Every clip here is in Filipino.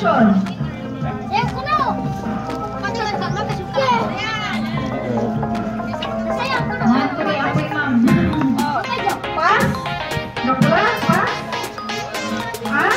confusion. Yes, kuno. Patulan ka na kasi ka. Sayang kuno. Mantri ako ma'am. Okay, jo. Pass. Doktora, pass. Ha?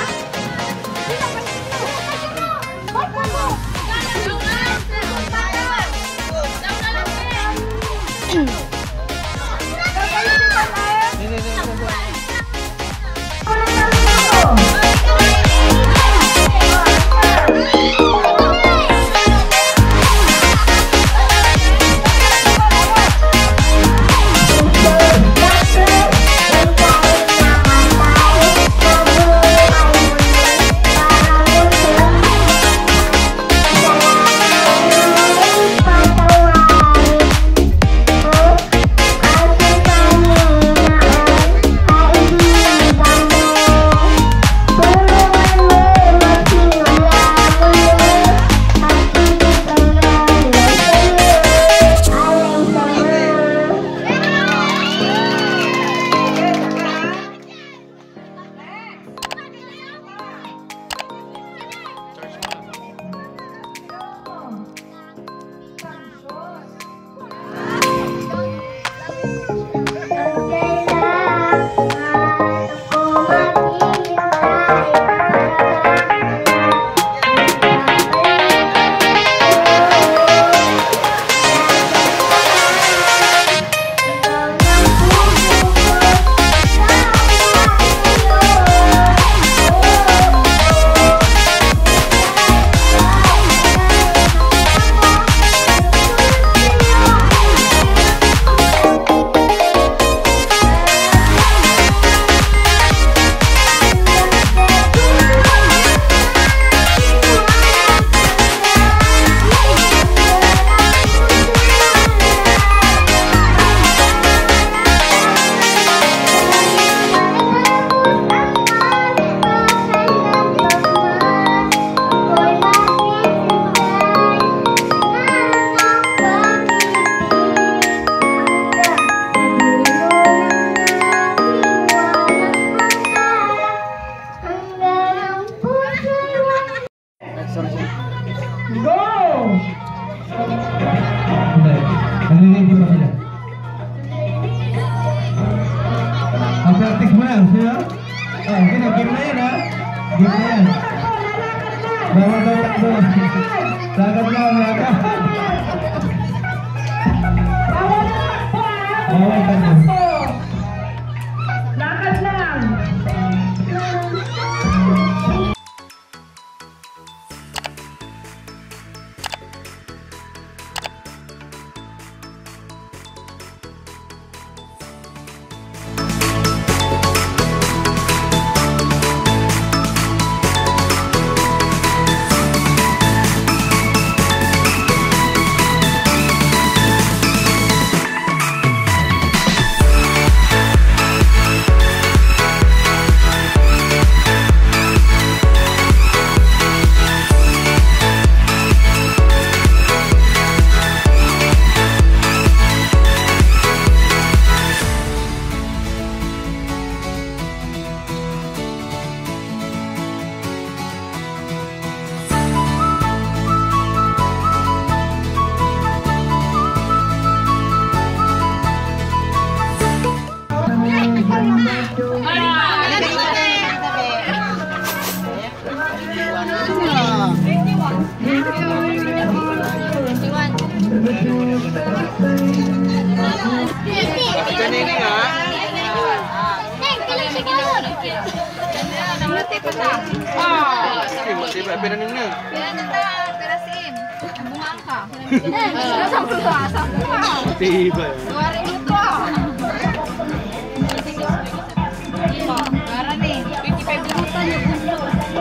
Tiba.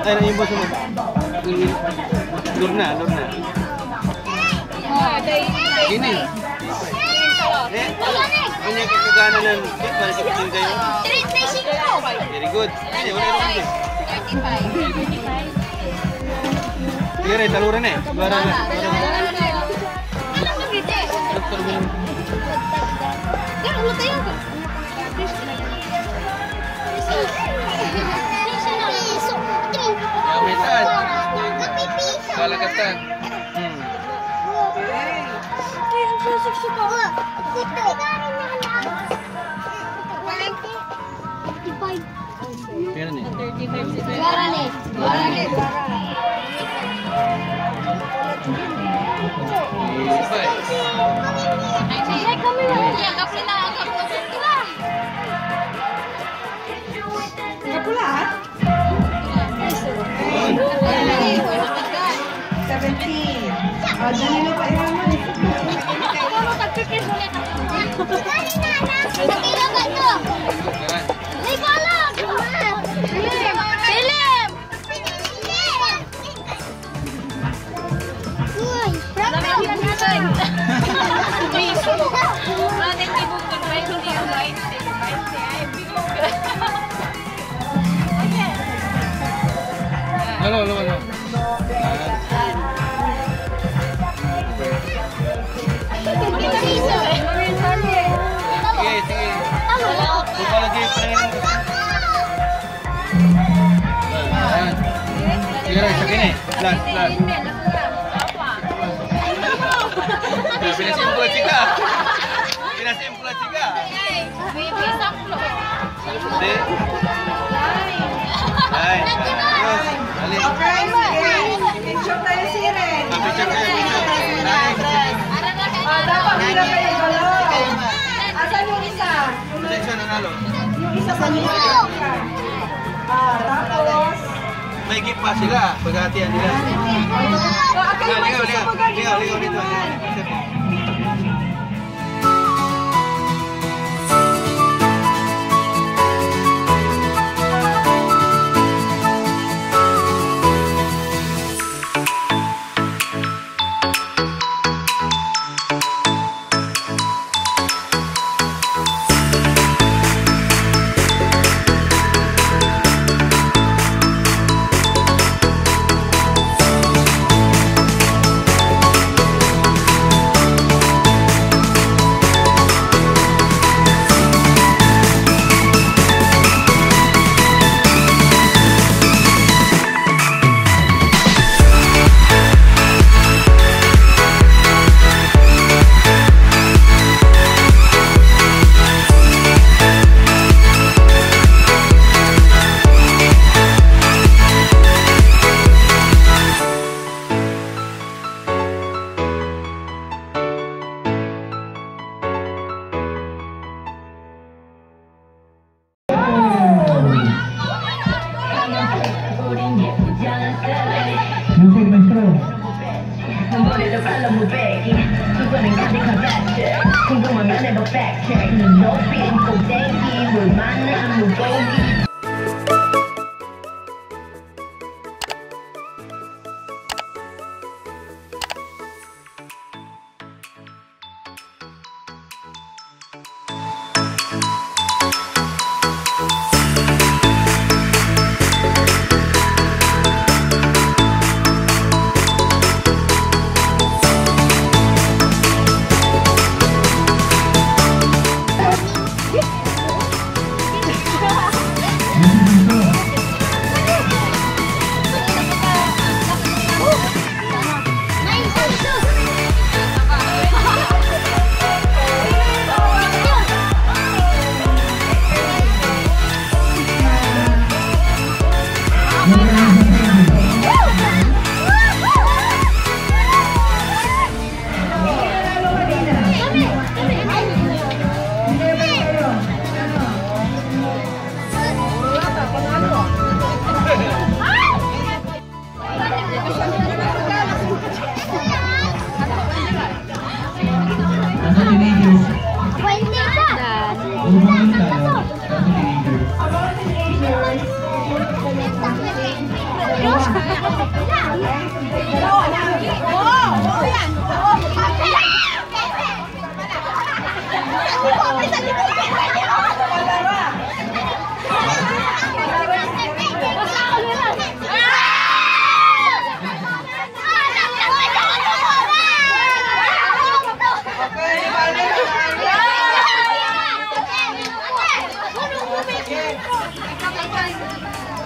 Ay, na yung boss mo. Lurna. Ini. Kanya kagana ng balik din kayo. 35. Very good. Ay, wala rin. 35. Dire taluran eh. Barang. Doktor belum. Kan ulo tayo. Ya, metan. kaptan. Kaya nih. Suara nih. Kami anggap na anggap na sila. Kapulat? 17. Dali na pa iraman. Kamu tagpipir ulit ako. Kailan ba ito? Ay, kalam! Silim! Silim! Uy! Halo. Sige. Buka lagi pengen. Sige, sa kini. Last. Pinasimpula chika. Baby, saklo. Hindi. Ay. Dali. Okay, sige. Picture tayo si Ren. Picture tayo. Dapat bila kayo galaw. Asan yung isa? Section nanalo. Yung isa sa nila. Tapos... Maigpa sila. Paghatian nila. Kayo may susubugan dito. Music maestro. Somebody to follow me back. You gonna get the correction. Kung gumawa na ba fact check. No feeling ko dengue. Mulmana ang mugogi.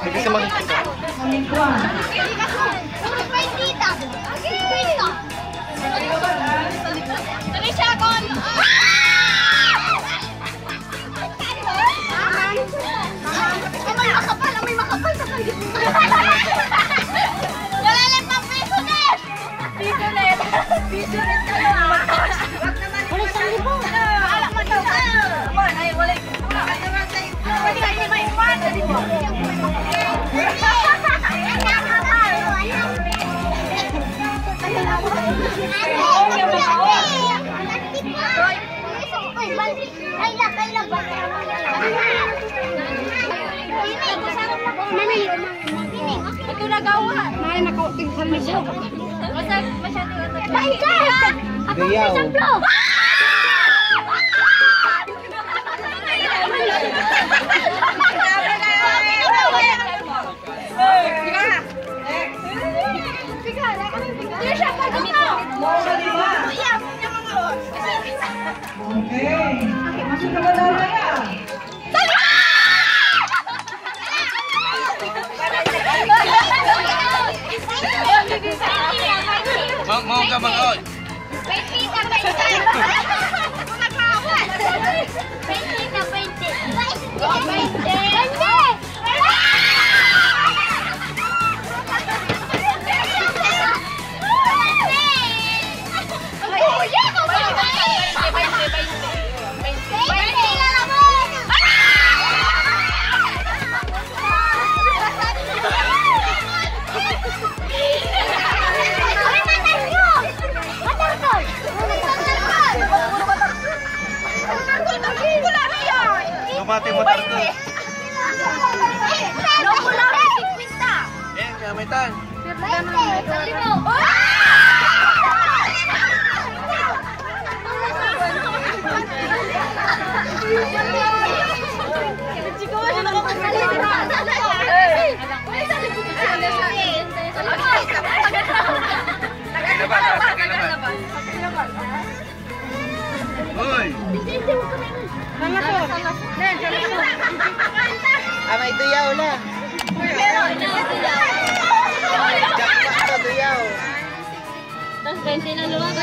Hindi ka makikita. Maigpa. Misha kon. May makapal sa kanya. Wala lang pang piso net. Piso net ka lang. Wala sa libo. Alak mo daw. Man, ay wala. May iwan. Ito nagawa. May nakauting sa misyo. Gayaw. Masuk ke dalam ya. Mau ka mag-out? Mati motor tu. Kamitan. Hoy. May duyaw na. Jackpot to duyaw. Tapos 20 na luwag.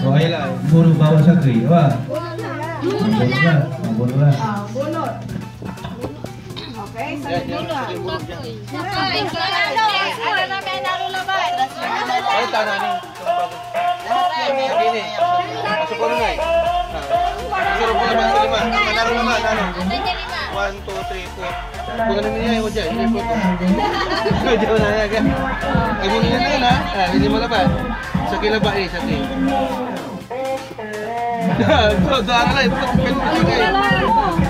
So ay lang, buno bawal sa gray, ba? Buno lang. Buno lang. Bunot. Okay, sa bunot. Ay, ano namin nalulabay. Ay, tanan ni. Ini. Masuk ko na. Suruh ko naman sa lima. Manalo naman, ano? 1, 2, 3, 4. Bukan niya yung dyan. Hindi po ito. Diyan na yan. Ay, muna niya na yun, ha? Hindi mo laban. Sa kilaba eh, sa king. Doon na lang.